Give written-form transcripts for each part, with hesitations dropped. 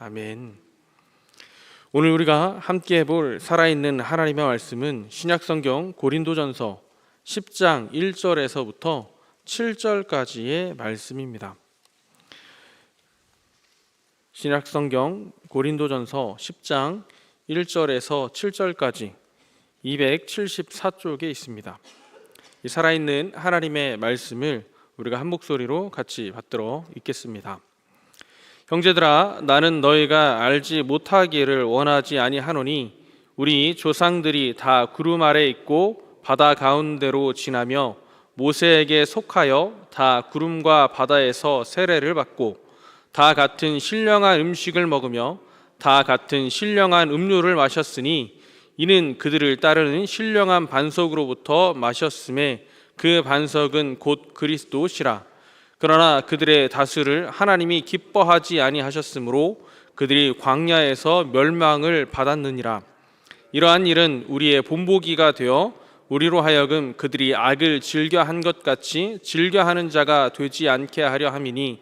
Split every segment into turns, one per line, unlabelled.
아멘. 오늘 우리가 함께 볼 살아있는 하나님의 말씀은 신약성경 고린도전서 10장 1절에서부터 7절까지의 말씀입니다. 신약성경 고린도전서 10장 1절에서 7절까지 274쪽에 있습니다. 이 살아있는 하나님의 말씀을 우리가 한 목소리로 같이 받들어 읽겠습니다. 형제들아, 나는 너희가 알지 못하기를 원하지 아니하노니 우리 조상들이 다 구름 아래 있고 바다 가운데로 지나며 모세에게 속하여 다 구름과 바다에서 세례를 받고 다 같은 신령한 음식을 먹으며 다 같은 신령한 음료를 마셨으니 이는 그들을 따르는 신령한 반석으로부터 마셨음에 그 반석은 곧 그리스도시라. 그러나 그들의 다수를 하나님이 기뻐하지 아니하셨으므로 그들이 광야에서 멸망을 받았느니라. 이러한 일은 우리의 본보기가 되어 우리로 하여금 그들이 악을 즐겨한 것 같이 즐겨하는 자가 되지 않게 하려 함이니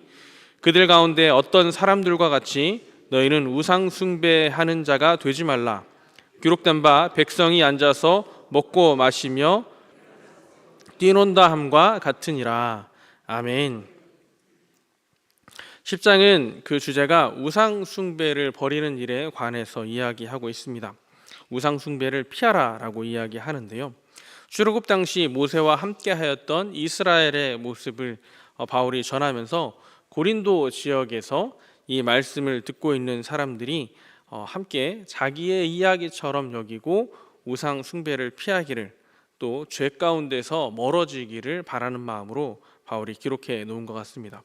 그들 가운데 어떤 사람들과 같이 너희는 우상 숭배하는 자가 되지 말라. 기록된 바 백성이 앉아서 먹고 마시며 뛰논다 함과 같으니라. 아멘. 10장은 그 주제가 우상 숭배를 버리는 일에 관해서 이야기하고 있습니다. 우상 숭배를 피하라라고 이야기하는데요. 출애굽 당시 모세와 함께 하였던 이스라엘의 모습을 바울이 전하면서 고린도 지역에서 이 말씀을 듣고 있는 사람들이 함께 자기의 이야기처럼 여기고 우상 숭배를 피하기를 또 죄 가운데서 멀어지기를 바라는 마음으로 바울이 기록해 놓은 것 같습니다.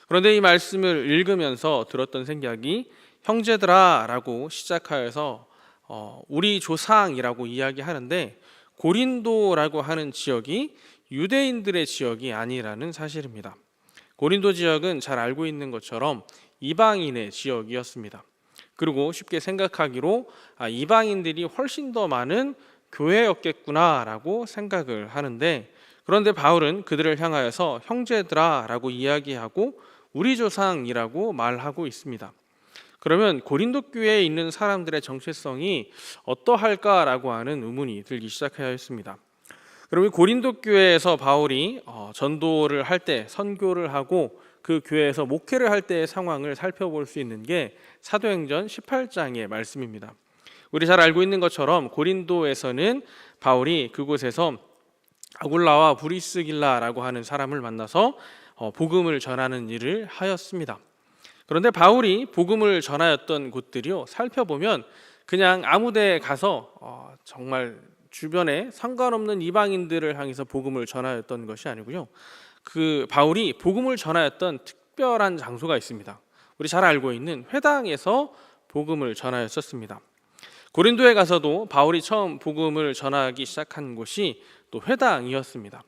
그런데 이 말씀을 읽으면서 들었던 생각이 형제들아 라고 시작하여서 우리 조상이라고 이야기하는데 고린도라고 하는 지역이 유대인들의 지역이 아니라는 사실입니다. 고린도 지역은 잘 알고 있는 것처럼 이방인의 지역이었습니다. 그리고 쉽게 생각하기로 이방인들이 훨씬 더 많은 교회였겠구나라고 생각을 하는데, 그런데 바울은 그들을 향하여서 형제들아 라고 이야기하고 우리 조상이라고 말하고 있습니다. 그러면 고린도 교회에 있는 사람들의 정체성이 어떠할까라고 하는 의문이 들기 시작하였습니다. 그러면 고린도 교회에서 바울이 전도를 할 때, 선교를 하고 그 교회에서 목회를 할 때의 상황을 살펴볼 수 있는 게 사도행전 18장의 말씀입니다. 우리 잘 알고 있는 것처럼 고린도에서는 바울이 그곳에서 아굴라와 브리스길라라고 하는 사람을 만나서 복음을 전하는 일을 하였습니다. 그런데 바울이 복음을 전하였던 곳들이요, 살펴보면 그냥 아무 데 가서 정말 주변에 상관없는 이방인들을 향해서 복음을 전하였던 것이 아니고요, 그 바울이 복음을 전하였던 특별한 장소가 있습니다. 우리 잘 알고 있는 회당에서 복음을 전하였었습니다. 고린도에 가서도 바울이 처음 복음을 전하기 시작한 곳이 또 회당이었습니다.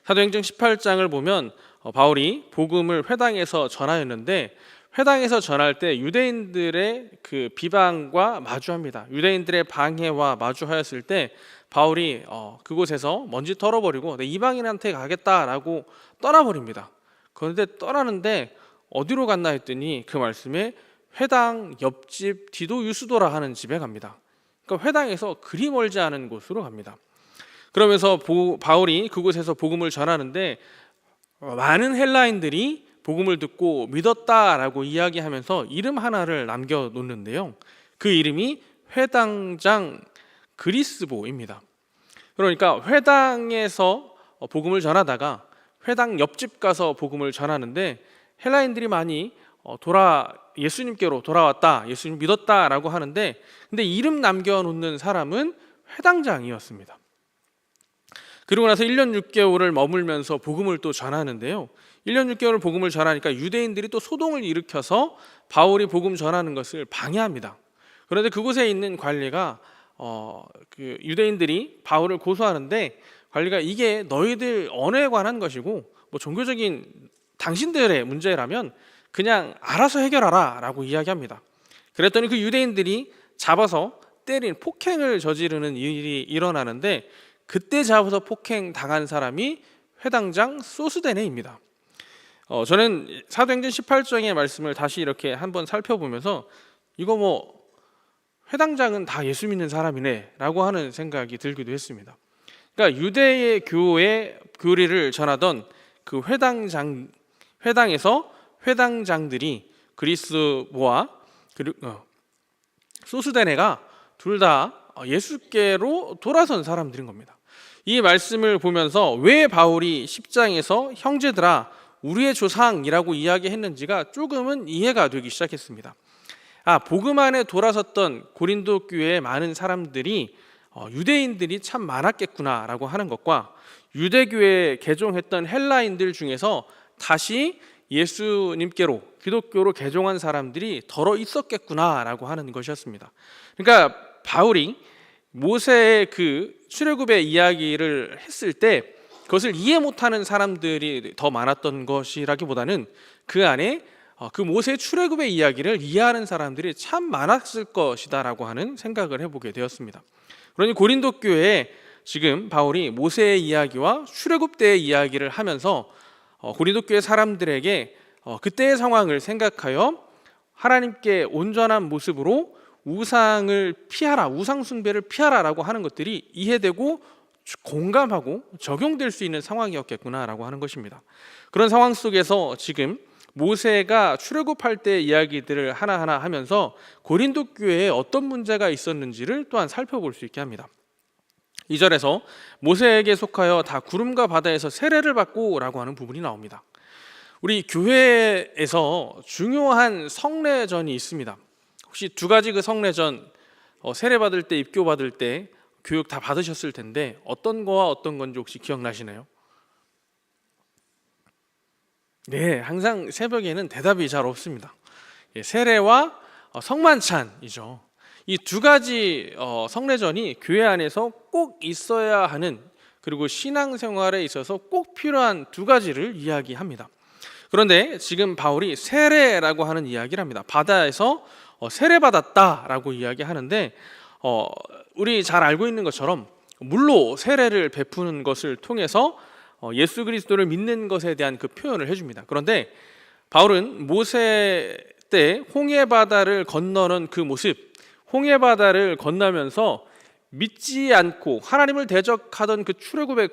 사도행전 18장을 보면 바울이 복음을 회당에서 전하였는데, 회당에서 전할 때 유대인들의 그 비방과 마주합니다. 유대인들의 방해와 마주하였을 때 바울이 그곳에서 먼지 털어버리고 이방인한테 가겠다라고 떠나버립니다. 그런데 떠나는데 어디로 갔나 했더니 그 말씀에 회당 옆집 디도 유스도라 하는 집에 갑니다. 그러니까 회당에서 그리 멀지 않은 곳으로 갑니다. 그러면서 바울이 그곳에서 복음을 전하는데 많은 헬라인들이 복음을 듣고 믿었다라고 이야기하면서 이름 하나를 남겨놓는데요, 그 이름이 회당장 그리스보입니다. 그러니까 회당에서 복음을 전하다가 회당 옆집 가서 복음을 전하는데 헬라인들이 많이 예수님께로 돌아왔다, 예수님 믿었다라고 하는데, 근데 이름 남겨놓는 사람은 회당장이었습니다. 그리고 나서 1년 6개월을 머물면서 복음을 또 전하는데요, 1년 6개월 복음을 전하니까 유대인들이 또 소동을 일으켜서 바울이 복음 전하는 것을 방해합니다. 그런데 그곳에 있는 관리가 그 유대인들이 바울을 고소하는데, 관리가 이게 너희들 언어에 관한 것이고 뭐 종교적인 당신들의 문제라면 그냥 알아서 해결하라 라고 이야기합니다. 그랬더니 그 유대인들이 잡아서 폭행을 저지르는 일이 일어나는데, 그때 잡아서 폭행 당한 사람이 회당장 소스데네입니다. 저는 사도행전 18장의 말씀을 다시 이렇게 한번 살펴보면서 이거 뭐 회당장은 다 예수 믿는 사람이네라고 하는 생각이 들기도 했습니다. 그러니까 유대의 교리를 전하던 그 회당에서 회당장들이 그리스도와 소스데네가 둘 다 예수께로 돌아선 사람들인 겁니다. 이 말씀을 보면서 왜 바울이 10장에서 형제들아 우리의 조상이라고 이야기했는지가 조금은 이해가 되기 시작했습니다. 복음 안에 돌아섰던 고린도 교회의 많은 사람들이 유대인들이 참 많았겠구나라고 하는 것과 유대교회에 개종했던 헬라인들 중에서 다시 예수님께로 기독교로 개종한 사람들이 더러 있었겠구나라고 하는 것이었습니다. 그러니까 바울이 모세의 그 출애굽의 이야기를 했을 때 그것을 이해 못하는 사람들이 더 많았던 것이라기보다는 그 안에 그 모세의 출애굽의 이야기를 이해하는 사람들이 참 많았을 것이다라고 하는 생각을 해보게 되었습니다. 그러니 고린도 교회에 지금 바울이 모세의 이야기와 출애굽 때의 이야기를 하면서 고린도 교회 사람들에게 그때의 상황을 생각하여 하나님께 온전한 모습으로 우상을 피하라, 우상 숭배를 피하라라고 하는 것들이 이해되고 공감하고 적용될 수 있는 상황이었겠구나라고 하는 것입니다. 그런 상황 속에서 지금 모세가 출애굽할 때 이야기들을 하나하나 하면서 고린도 교회에 어떤 문제가 있었는지를 또한 살펴볼 수 있게 합니다. 2절에서 모세에게 속하여 다 구름과 바다에서 세례를 받고 라고 하는 부분이 나옵니다. 우리 교회에서 중요한 성례전이 있습니다. 혹시 두 가지 그 성례전 세례 받을 때 입교 받을 때 교육 다 받으셨을 텐데 어떤 거와 어떤 건지 혹시 기억나시나요? 네, 항상 새벽에는 대답이 잘 없습니다. 세례와 성만찬이죠. 이 두 가지 성례전이 교회 안에서 꼭 있어야 하는, 그리고 신앙생활에 있어서 꼭 필요한 두 가지를 이야기합니다. 그런데 지금 바울이 세례라고 하는 이야기를 합니다. 바다에서 세례받았다라고 이야기하는데 우리 잘 알고 있는 것처럼 물로 세례를 베푸는 것을 통해서 예수 그리스도를 믿는 것에 대한 그 표현을 해줍니다. 그런데 바울은 모세 때 홍해바다를 건너는 그 모습, 홍해바다를 건너면서 믿지 않고 하나님을 대적하던 그 출애굽의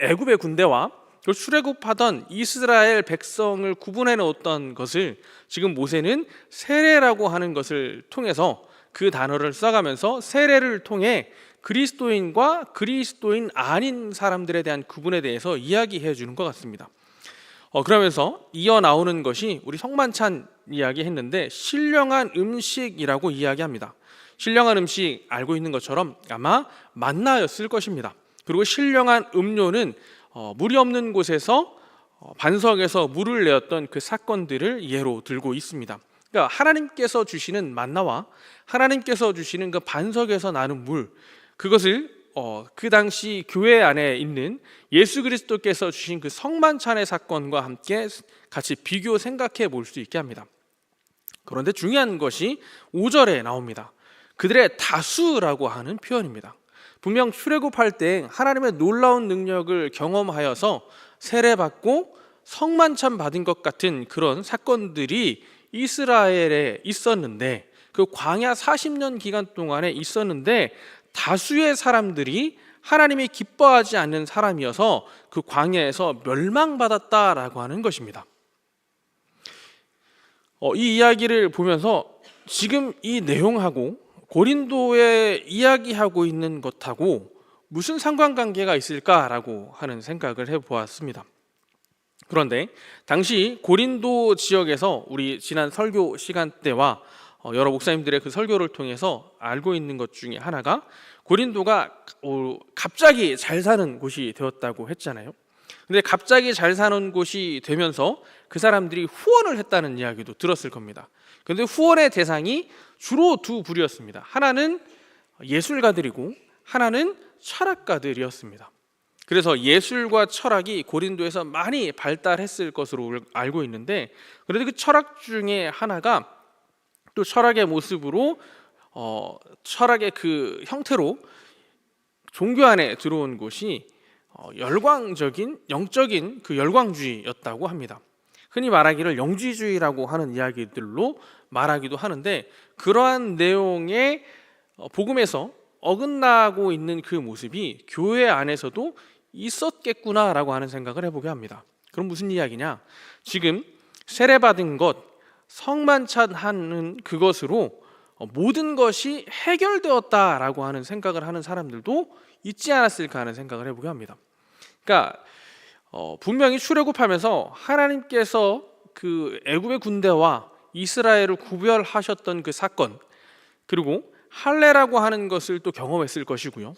애굽의 군대와 그 출애굽하던 이스라엘 백성을 구분해 놓았던 것을 지금 모세는 세례라고 하는 것을 통해서 그 단어를 써가면서 세례를 통해 그리스도인과 그리스도인 아닌 사람들에 대한 구분에 대해서 이야기해 주는 것 같습니다. 그러면서 이어 나오는 것이 우리 성만찬 이야기했는데 신령한 음식이라고 이야기합니다. 신령한 음식 알고 있는 것처럼 아마 만나였을 것입니다. 그리고 신령한 음료는 물이 없는 곳에서 반석에서 물을 내었던 그 사건들을 예로 들고 있습니다. 그러니까 하나님께서 주시는 만나와 하나님께서 주시는 그 반석에서 나는 물, 그것을 그 당시 교회 안에 있는 예수 그리스도께서 주신 그 성만찬의 사건과 함께 같이 비교 생각해 볼 수 있게 합니다. 그런데 중요한 것이 5절에 나옵니다. 그들의 다수라고 하는 표현입니다. 분명 출애굽할 때 하나님의 놀라운 능력을 경험하여서 세례받고 성만찬 받은 것 같은 그런 사건들이 이스라엘에 있었는데, 그 광야 40년 기간 동안에 있었는데 다수의 사람들이 하나님이 기뻐하지 않는 사람이어서 그 광야에서 멸망받았다라고 하는 것입니다. 이 이야기를 보면서 지금 이 내용하고 고린도에 이야기하고 있는 것하고 무슨 상관관계가 있을까라고 하는 생각을 해보았습니다. 그런데 당시 고린도 지역에서 우리 지난 설교 시간 때와 여러 목사님들의 그 설교를 통해서 알고 있는 것 중에 하나가 고린도가 갑자기 잘 사는 곳이 되었다고 했잖아요. 근데 갑자기 잘 사는 곳이 되면서 그 사람들이 후원을 했다는 이야기도 들었을 겁니다. 그런데 후원의 대상이 주로 두 부류였습니다. 하나는 예술가들이고 하나는 철학가들이었습니다. 그래서 예술과 철학이 고린도에서 많이 발달했을 것으로 알고 있는데, 그런데 그 철학 중에 하나가 또 철학의 모습으로 철학의 그 형태로 종교 안에 들어온 곳이 열광적인 영적인 그 열광주의였다고 합니다. 흔히 말하기를 영지주의라고 하는 이야기들로 말하기도 하는데, 그러한 내용의 복음에서 어긋나고 있는 그 모습이 교회 안에서도 있었겠구나라고 하는 생각을 해보게 합니다. 그럼 무슨 이야기냐? 지금 세례받은 것, 성만찬하는 그것으로 모든 것이 해결되었다라고 하는 생각을 하는 사람들도 있지 않았을까 하는 생각을 해보게 합니다. 그러니까 분명히 출애굽하면서 하나님께서 그 애굽의 군대와 이스라엘을 구별하셨던 그 사건, 그리고 할례라고 하는 것을 또 경험했을 것이고요.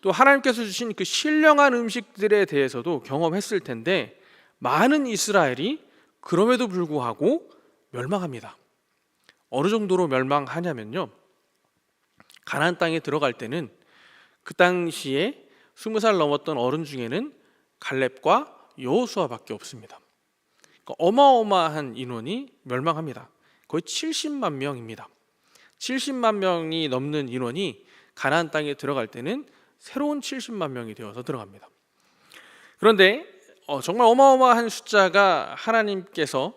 또 하나님께서 주신 그 신령한 음식들에 대해서도 경험했을 텐데, 많은 이스라엘이 그럼에도 불구하고 멸망합니다. 어느 정도로 멸망하냐면요, 가나안 땅에 들어갈 때는 그 당시에 20살 넘었던 어른 중에는 갈렙과 여호수아밖에 없습니다. 그러니까 어마어마한 인원이 멸망합니다. 거의 70만 명입니다. 70만 명이 넘는 인원이 가나안 땅에 들어갈 때는 새로운 70만 명이 되어서 들어갑니다. 그런데 정말 어마어마한 숫자가 하나님께서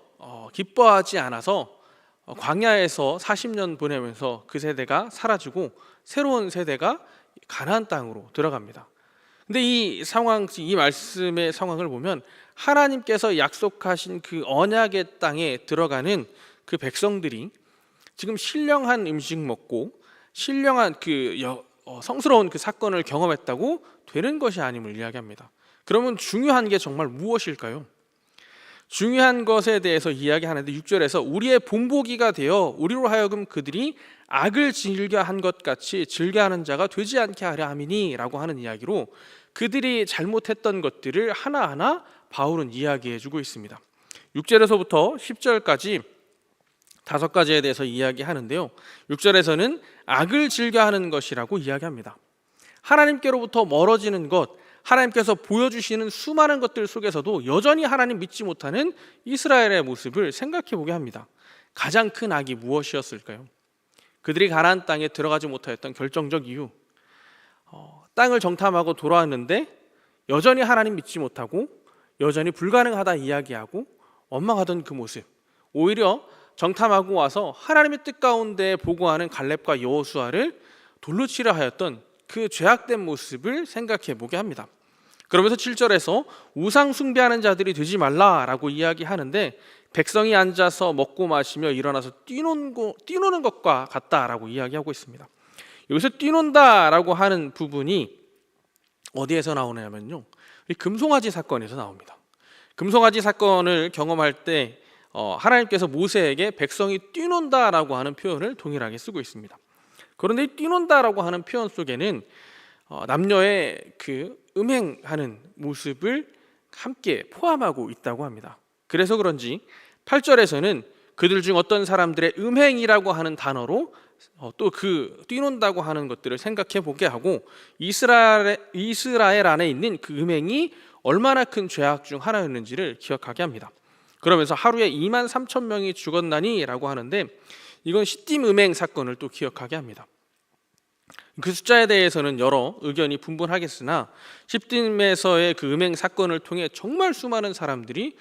기뻐하지 않아서 광야에서 40년 보내면서 그 세대가 사라지고 새로운 세대가 가나안 땅으로 들어갑니다. 근데 이 상황, 이 말씀의 상황을 보면 하나님께서 약속하신 그 언약의 땅에 들어가는 그 백성들이 지금 신령한 음식 먹고 신령한 그 성스러운 그 사건을 경험했다고 되는 것이 아님을 이야기합니다. 그러면 중요한 게 정말 무엇일까요? 중요한 것에 대해서 이야기하는데 6절에서 우리의 본보기가 되어 우리로 하여금 그들이 악을 즐겨한 것 같이 즐겨하는 자가 되지 않게 하려 함이니 라고 하는 이야기로 그들이 잘못했던 것들을 하나하나 바울은 이야기해주고 있습니다. 6절에서부터 10절까지 5가지에 대해서 이야기하는데요, 6절에서는 악을 즐겨하는 것이라고 이야기합니다. 하나님께로부터 멀어지는 것, 하나님께서 보여주시는 수많은 것들 속에서도 여전히 하나님 믿지 못하는 이스라엘의 모습을 생각해 보게 합니다. 가장 큰 악이 무엇이었을까요? 그들이 가나안 땅에 들어가지 못하였던 결정적 이유, 땅을 정탐하고 돌아왔는데 여전히 하나님 믿지 못하고 여전히 불가능하다 이야기하고 원망하던 그 모습, 오히려 정탐하고 와서 하나님의 뜻 가운데 보고하는 갈렙과 여호수아를 돌로 치려 하였던 그 죄악된 모습을 생각해 보게 합니다. 그러면서 7절에서 우상 숭배하는 자들이 되지 말라라고 이야기하는데, 백성이 앉아서 먹고 마시며 일어나서 뛰노는 것과 같다라고 이야기하고 있습니다. 여기서 뛰논다라고 하는 부분이 어디에서 나오냐면요, 금송아지 사건에서 나옵니다. 금송아지 사건을 경험할 때 하나님께서 모세에게 백성이 뛰논다라고 하는 표현을 동일하게 쓰고 있습니다. 그런데 뛰논다라고 하는 표현 속에는 남녀의 그 음행하는 모습을 함께 포함하고 있다고 합니다. 그래서 그런지 8절에서는 그들 중 어떤 사람들의 음행이라고 하는 단어로 또 그 뛰논다고 하는 것들을 생각해 보게 하고, 이스라엘 안에 있는 그 음행이 얼마나 큰 죄악 중 하나였는지를 기억하게 합니다. 그러면서 하루에 2만 3천 명이 죽었나니 라고 하는데, 이건 시딤 음행 사건을 또 기억하게 합니다. 그 숫자에 대해서는 여러 의견이 분분하겠으나 시딤에서의 그 음행 사건을 통해 정말 수많은 사람들이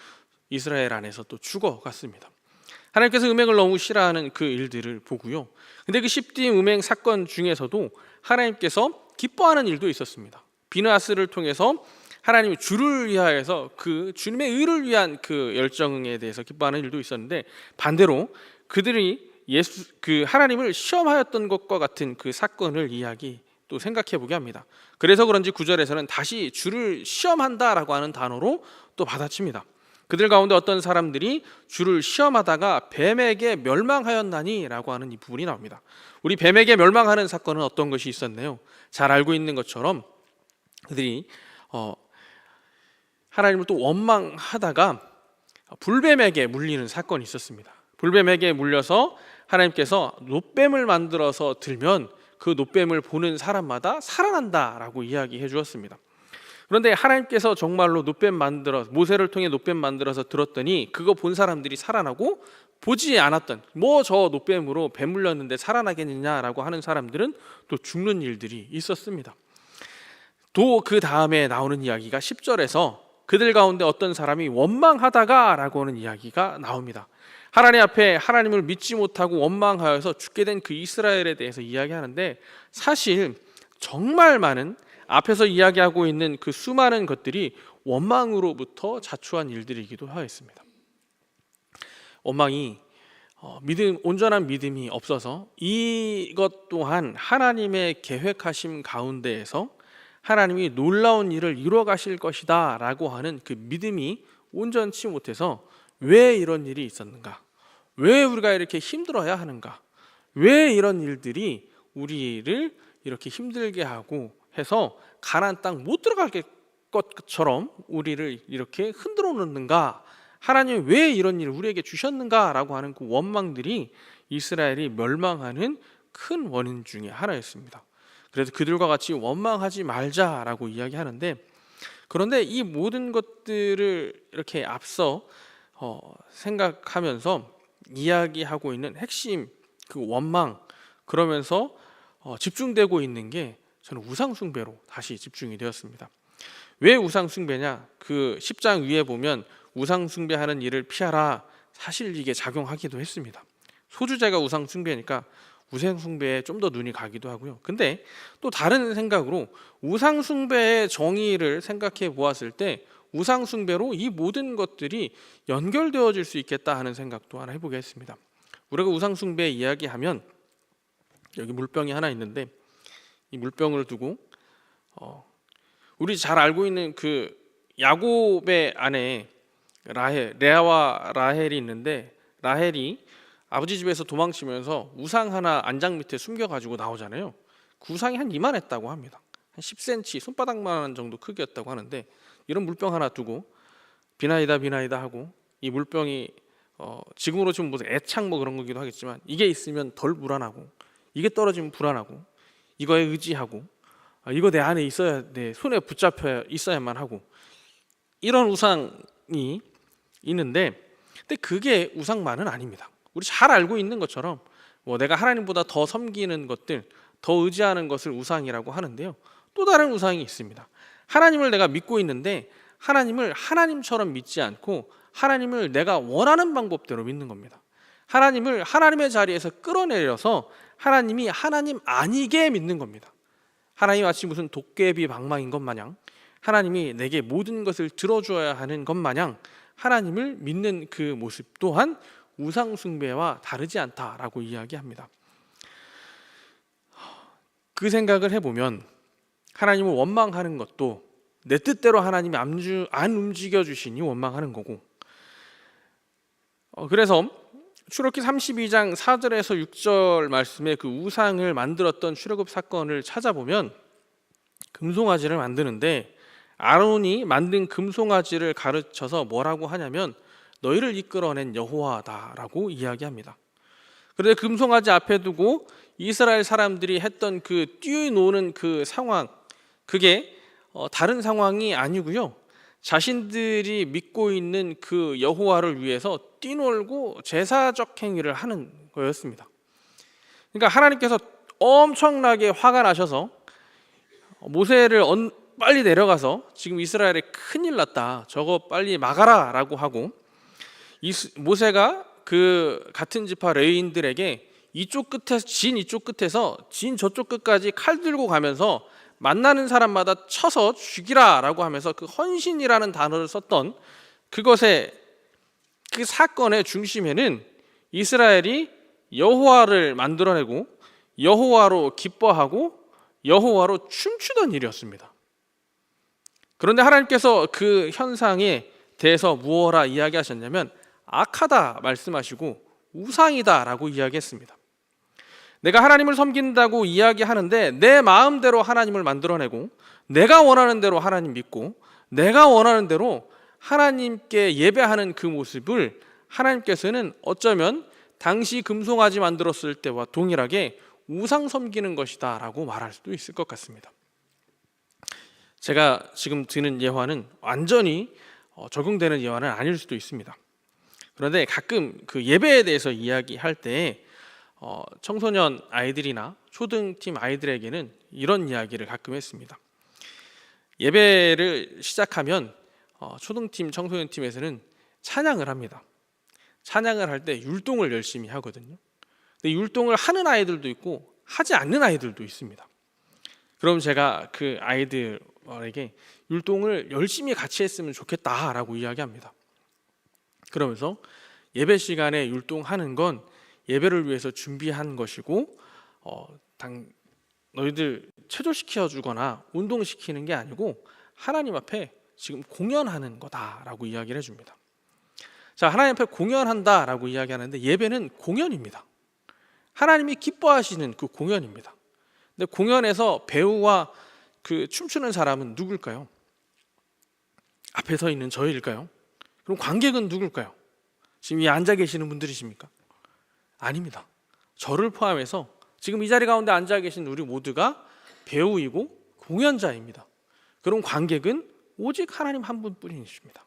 이스라엘 안에서 또 죽어갔습니다. 하나님께서 음행을 너무 싫어하는 그 일들을 보고요, 근데 그 시딤 음행 사건 중에서도 하나님께서 기뻐하는 일도 있었습니다. 비느하스를 통해서 하나님이 주를 위하여서 그 주님의 의를 위한 그 열정에 대해서 기뻐하는 일도 있었는데, 반대로 그들이 하나님을 시험하였던 것과 같은 그 사건을 또 생각해 보게 합니다. 그래서 그런지 9절에서는 다시 주를 시험한다라고 하는 단어로 또 받아칩니다. 그들 가운데 어떤 사람들이 주를 시험하다가 뱀에게 멸망하였나니 라고 하는 이 부분이 나옵니다. 우리 뱀에게 멸망하는 사건은 어떤 것이 있었나요? 잘 알고 있는 것처럼 그들이 하나님을 또 원망하다가 불뱀에게 물리는 사건이 있었습니다. 불뱀에게 물려서 하나님께서 놋뱀을 만들어서 들면 그 놋뱀을 보는 사람마다 살아난다라고 이야기해 주었습니다. 그런데 하나님께서 정말로 모세를 통해 놋뱀 만들어서 들었더니 그거 본 사람들이 살아나고, 보지 않았던 저 놋뱀으로 뱀 물렸는데 살아나겠느냐라고 하는 사람들은 또 죽는 일들이 있었습니다. 또 그 다음에 나오는 이야기가 10절에서 그들 가운데 어떤 사람이 원망하다가 라고 하는 이야기가 나옵니다. 하나님 앞에 하나님을 믿지 못하고 원망하여서 죽게 된 그 이스라엘에 대해서 이야기하는데, 사실 정말 많은 앞에서 이야기하고 있는 그 수많은 것들이 원망으로부터 자초한 일들이기도 하였습니다. 원망이 온전한 믿음이 없어서 이것 또한 하나님의 계획하심 가운데에서 하나님이 놀라운 일을 이루어 가실 것이다 라고 하는 그 믿음이 온전치 못해서 왜 이런 일이 있었는가? 왜 우리가 이렇게 힘들어야 하는가? 왜 이런 일들이 우리를 이렇게 힘들게 하고 해서 가나안 땅 못 들어갈 것처럼 우리를 이렇게 흔들어 놓는가? 하나님이 왜 이런 일을 우리에게 주셨는가라고 하는 그 원망들이 이스라엘이 멸망하는 큰 원인 중에 하나였습니다. 그래서 그들과 같이 원망하지 말자라고 이야기하는데, 그런데 이 모든 것들을 이렇게 앞서 생각하면서 이야기하고 있는 핵심 그 원망, 그러면서 집중되고 있는 게 저는 우상 숭배로 다시 집중이 되었습니다. 왜 우상 숭배냐? 그 10장 위에 보면 우상 숭배하는 일을 피하라, 사실 이게 작용하기도 했습니다. 소주제가 우상 숭배니까 우상 숭배에 좀 더 눈이 가기도 하고요. 근데 또 다른 생각으로 우상 숭배의 정의를 생각해 보았을 때 우상 숭배로 이 모든 것들이 연결되어질 수 있겠다 하는 생각도 하나 해보겠습니다. 우리가 우상 숭배 이야기하면 여기 물병이 하나 있는데, 이 물병을 두고 우리 잘 알고 있는 그 야곱의 아내 레아와 라헬이 있는데, 라헬이 아버지 집에서 도망치면서 우상 하나 안장 밑에 숨겨가지고 나오잖아요. 그 우상이 한 이만했다고 합니다. 한 10cm, 손바닥만한 정도 크기였다고 하는데, 이런 물병 하나 두고 비나이다 비나이다 하고, 이 물병이 지금으로 치면 무슨 애착 뭐 그런 거기도 하겠지만, 이게 있으면 덜 불안하고, 이게 떨어지면 불안하고, 이거에 의지하고, 이거 내 안에 있어야 돼, 손에 붙잡혀 있어야만 하고, 이런 우상이 있는데, 근데 그게 우상만은 아닙니다. 우리 잘 알고 있는 것처럼 내가 하나님보다 더 섬기는 것들, 더 의지하는 것을 우상이라고 하는데요, 또 다른 우상이 있습니다. 하나님을 내가 믿고 있는데 하나님을 하나님처럼 믿지 않고 하나님을 내가 원하는 방법대로 믿는 겁니다. 하나님을 하나님의 자리에서 끌어내려서 하나님이 하나님 아니게 믿는 겁니다. 하나님이 마치 무슨 도깨비 방망인 것 마냥, 하나님이 내게 모든 것을 들어줘야 하는 것 마냥 하나님을 믿는 그 모습 또한 우상 숭배와 다르지 않다라고 이야기합니다. 그 생각을 해보면 하나님을 원망하는 것도 내 뜻대로 하나님이 안 움직여 주시니 원망하는 거고, 그래서 출애굽기 32장 4절에서 6절 말씀에 그 우상을 만들었던 출애굽 사건을 찾아보면 금송아지를 만드는데, 아론이 만든 금송아지를 가르쳐서 뭐라고 하냐면 너희를 이끌어낸 여호와다라고 이야기합니다. 그런데 금송아지 앞에 두고 이스라엘 사람들이 했던 그 뛰노는 그 상황, 그게 다른 상황이 아니고요, 자신들이 믿고 있는 그 여호와를 위해서 뛰놀고 제사적 행위를 하는 거였습니다. 그러니까 하나님께서 엄청나게 화가 나셔서 모세를 빨리 내려가서 지금 이스라엘에 큰일 났다, 저거 빨리 막아라 라고 하고, 모세가 그 같은 지파 레위인들에게 이쪽 끝에서 진 저쪽 끝까지 칼 들고 가면서 만나는 사람마다 쳐서 죽이라 라고 하면서 그 헌신이라는 단어를 썼던 그것의 그 사건의 중심에는 이스라엘이 여호와를 만들어내고 여호와로 기뻐하고 여호와로 춤추던 일이었습니다. 그런데 하나님께서 그 현상에 대해서 무엇라 이야기하셨냐면 악하다 말씀하시고 우상이다 라고 이야기했습니다. 내가 하나님을 섬긴다고 이야기하는데 내 마음대로 하나님을 만들어내고 내가 원하는 대로 하나님 믿고 내가 원하는 대로 하나님께 예배하는 그 모습을 하나님께서는 어쩌면 당시 금송아지 만들었을 때와 동일하게 우상 섬기는 것이다 라고 말할 수도 있을 것 같습니다. 제가 지금 드는 예화는 완전히 적용되는 예화는 아닐 수도 있습니다. 그런데 가끔 그 예배에 대해서 이야기할 때 청소년 아이들이나 초등팀 아이들에게는 이런 이야기를 가끔 했습니다. 예배를 시작하면 초등팀, 청소년팀에서는 찬양을 합니다. 찬양을 할 때 율동을 열심히 하거든요. 근데 율동을 하는 아이들도 있고 하지 않는 아이들도 있습니다. 그럼 제가 그 아이들에게 율동을 열심히 같이 했으면 좋겠다라고 이야기합니다. 그러면서 예배 시간에 율동하는 건 예배를 위해서 준비한 것이고 너희들 체조시켜 주거나 운동시키는 게 아니고 하나님 앞에 지금 공연하는 거다라고 이야기를 해줍니다. 자, 하나님 앞에 공연한다라고 이야기하는데 예배는 공연입니다. 하나님이 기뻐하시는 그 공연입니다. 근데 공연에서 배우와 그 춤추는 사람은 누굴까요? 앞에 서 있는 저희일까요? 그럼 관객은 누굴까요? 지금 이 앉아 계시는 분들이십니까? 아닙니다. 저를 포함해서 지금 이 자리 가운데 앉아 계신 우리 모두가 배우이고 공연자입니다. 그럼 관객은 오직 하나님 한 분뿐이십니다.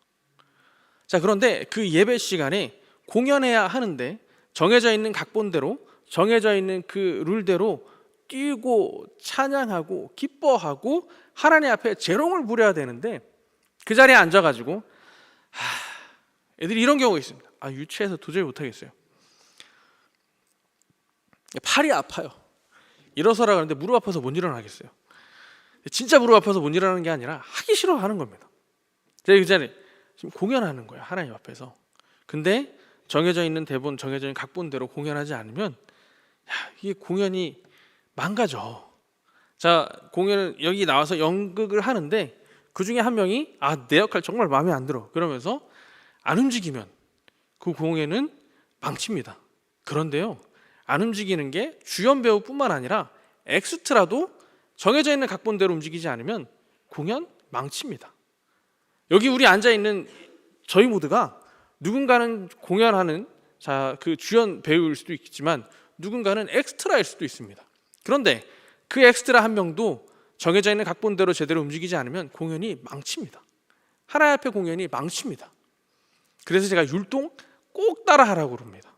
자, 그런데 그 예배 시간에 공연해야 하는데 정해져 있는 각본대로, 정해져 있는 그 룰대로 뛰고 찬양하고 기뻐하고 하나님 앞에 재롱을 부려야 되는데 그 자리에 앉아가지고 애들이 이런 경우가 있습니다. 유치해서 도저히 못하겠어요. 팔이 아파요. 일어서라 그러는데 무릎 아파서 못 일어나겠어요. 진짜 무릎 아파서 못 일어나는 게 아니라 하기 싫어 하는 겁니다. 제가 그 자리에 지금 공연하는 거예요, 하나님 앞에서. 근데 정해져 있는 대본, 정해져 있는 각본대로 공연하지 않으면 이게 공연이 망가져. 자, 공연은 여기 나와서 연극을 하는데 그 중에 한 명이 내 역할 정말 마음에 안 들어 그러면서 안 움직이면 그 공연은 망칩니다. 그런데요, 안 움직이는 게 주연 배우뿐만 아니라 엑스트라도 정해져 있는 각본대로 움직이지 않으면 공연 망칩니다. 여기 우리 앉아 있는 저희 모두가 누군가는 공연하는 그 주연 배우일 수도 있지만 누군가는 엑스트라일 수도 있습니다. 그런데 그 엑스트라 한 명도 정해져 있는 각본대로 제대로 움직이지 않으면 공연이 망칩니다. 하나님 앞에 공연이 망칩니다. 그래서 제가 율동 꼭 따라하라고 그럽니다.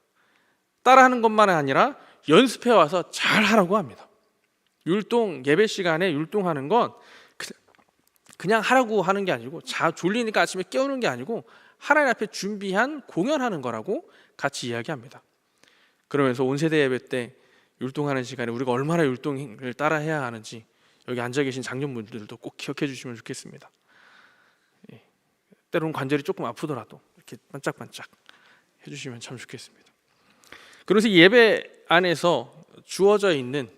따라하는 것만 아니라 연습해 와서 잘 하라고 합니다. 율동, 예배 시간에 율동하는 건 그냥 하라고 하는 게 아니고 졸리니까 아침에 깨우는 게 아니고 하나님 앞에 준비한 공연하는 거라고 같이 이야기합니다. 그러면서 온세대 예배 때 율동하는 시간에 우리가 얼마나 율동을 따라 해야 하는지 여기 앉아 계신 장년분들도 꼭 기억해 주시면 좋겠습니다. 때로는 관절이 조금 아프더라도 이렇게 반짝반짝 해주시면 참 좋겠습니다. 그래서 예배 안에서 주어져 있는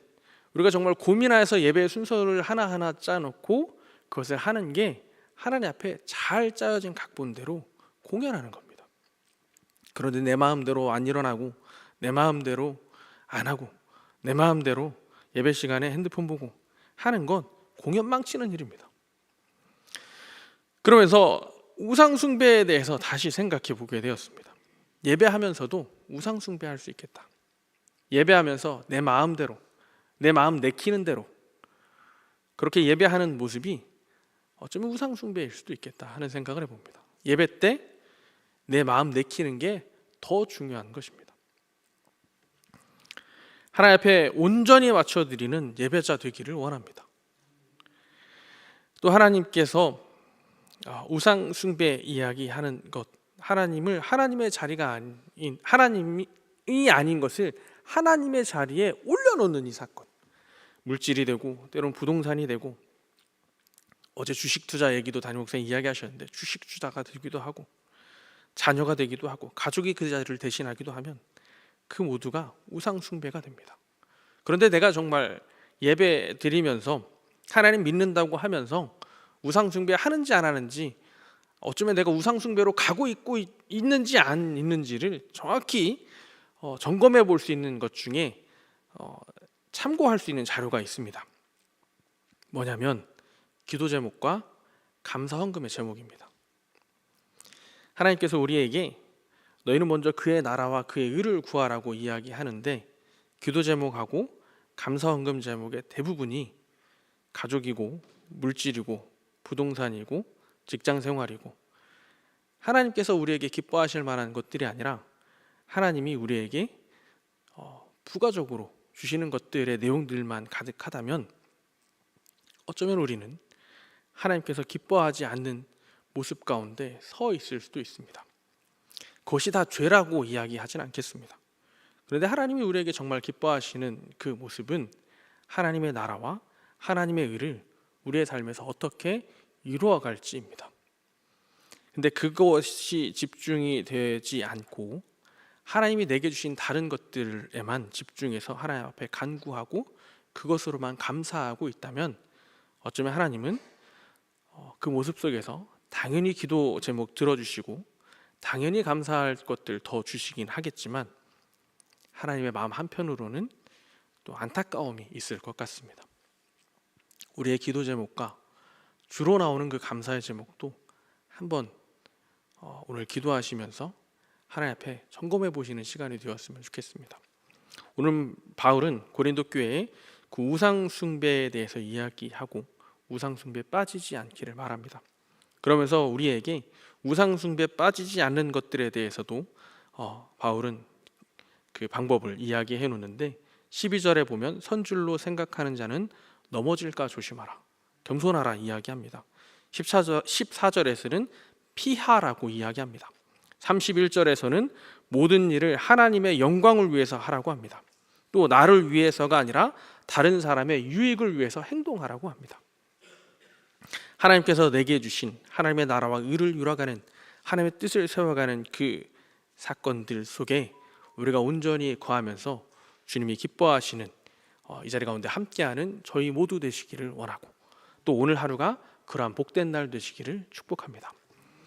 우리가 정말 고민해서 예배의 순서를 하나하나 짜놓고 그것을 하는 게 하나님 앞에 잘 짜여진 각본대로 공연하는 겁니다. 그런데 내 마음대로 안 일어나고 내 마음대로 안 하고 내 마음대로 예배 시간에 핸드폰 보고 하는 건 공연 망치는 일입니다. 그러면서 우상 숭배에 대해서 다시 생각해 보게 되었습니다. 예배하면서도 우상 숭배할 수 있겠다. 예배하면서 내 마음대로 내 마음 내키는 대로 그렇게 예배하는 모습이 어쩌면 우상 숭배일 수도 있겠다 하는 생각을 해봅니다. 예배 때 내 마음 내키는 게 더 중요한 것입니다. 하나님 앞에 온전히 맞춰드리는 예배자 되기를 원합니다. 또 하나님께서 우상 숭배 이야기하는 것, 하나님을 하나님의 자리가 아닌 하나님이 아닌 것을 하나님의 자리에 올려놓는 이 사건, 물질이 되고 때로는 부동산이 되고 어제 주식 투자 얘기도 담임 목사님 이야기하셨는데 주식 투자가 되기도 하고 자녀가 되기도 하고 가족이 그 자리를 대신하기도 하면 그 모두가 우상 숭배가 됩니다. 그런데 내가 정말 예배 드리면서 하나님 믿는다고 하면서 우상 숭배 하는지 안 하는지 어쩌면 내가 우상 숭배로 가고 있는지 안 있는지를 정확히 점검해 볼 수 있는 것 중에 참고할 수 있는 자료가 있습니다. 뭐냐면 기도 제목과 감사 헌금의 제목입니다. 하나님께서 우리에게 너희는 먼저 그의 나라와 그의 의를 구하라고 이야기하는데 기도 제목하고 감사 헌금 제목의 대부분이 가족이고 물질이고 부동산이고 직장 생활이고 하나님께서 우리에게 기뻐하실 만한 것들이 아니라 하나님이 우리에게 부가적으로 주시는 것들의 내용들만 가득하다면 어쩌면 우리는 하나님께서 기뻐하지 않는 모습 가운데 서 있을 수도 있습니다. 그것이 다 죄라고 이야기하진 않겠습니다. 그런데 하나님이 우리에게 정말 기뻐하시는 그 모습은 하나님의 나라와 하나님의 의를 우리의 삶에서 어떻게 이루어 갈지입니다. 근데 그것이 집중이 되지 않고 하나님이 내게 주신 다른 것들에만 집중해서 하나님 앞에 간구하고 그것으로만 감사하고 있다면 어쩌면 하나님은 그 모습 속에서 당연히 기도 제목 들어주시고 당연히 감사할 것들 더 주시긴 하겠지만 하나님의 마음 한편으로는 또 안타까움이 있을 것 같습니다. 우리의 기도 제목과 주로 나오는 그 감사의 제목도 한번 오늘 기도하시면서 하나님 앞에 점검해 보시는 시간이 되었으면 좋겠습니다. 오늘 바울은 고린도 교회에 그 우상 숭배에 대해서 이야기하고 우상 숭배에 빠지지 않기를 말합니다. 그러면서 우리에게 우상 숭배에 빠지지 않는 것들에 대해서도 바울은 그 방법을 이야기해 놓는데 12절에 보면 선줄로 생각하는 자는 넘어질까 조심하라, 겸손하라 이야기합니다. 14절에서는 피하라고 이야기합니다. 31절에서는 모든 일을 하나님의 영광을 위해서 하라고 합니다. 또 나를 위해서가 아니라 다른 사람의 유익을 위해서 행동하라고 합니다. 하나님께서 내게 주신 하나님의 나라와 의를 이루어가는 하나님의 뜻을 세워가는 그 사건들 속에 우리가 온전히 거하면서 주님이 기뻐하시는 이 자리 가운데 함께하는 저희 모두 되시기를 원하고 또 오늘 하루가 그러한 복된 날 되시기를 축복합니다.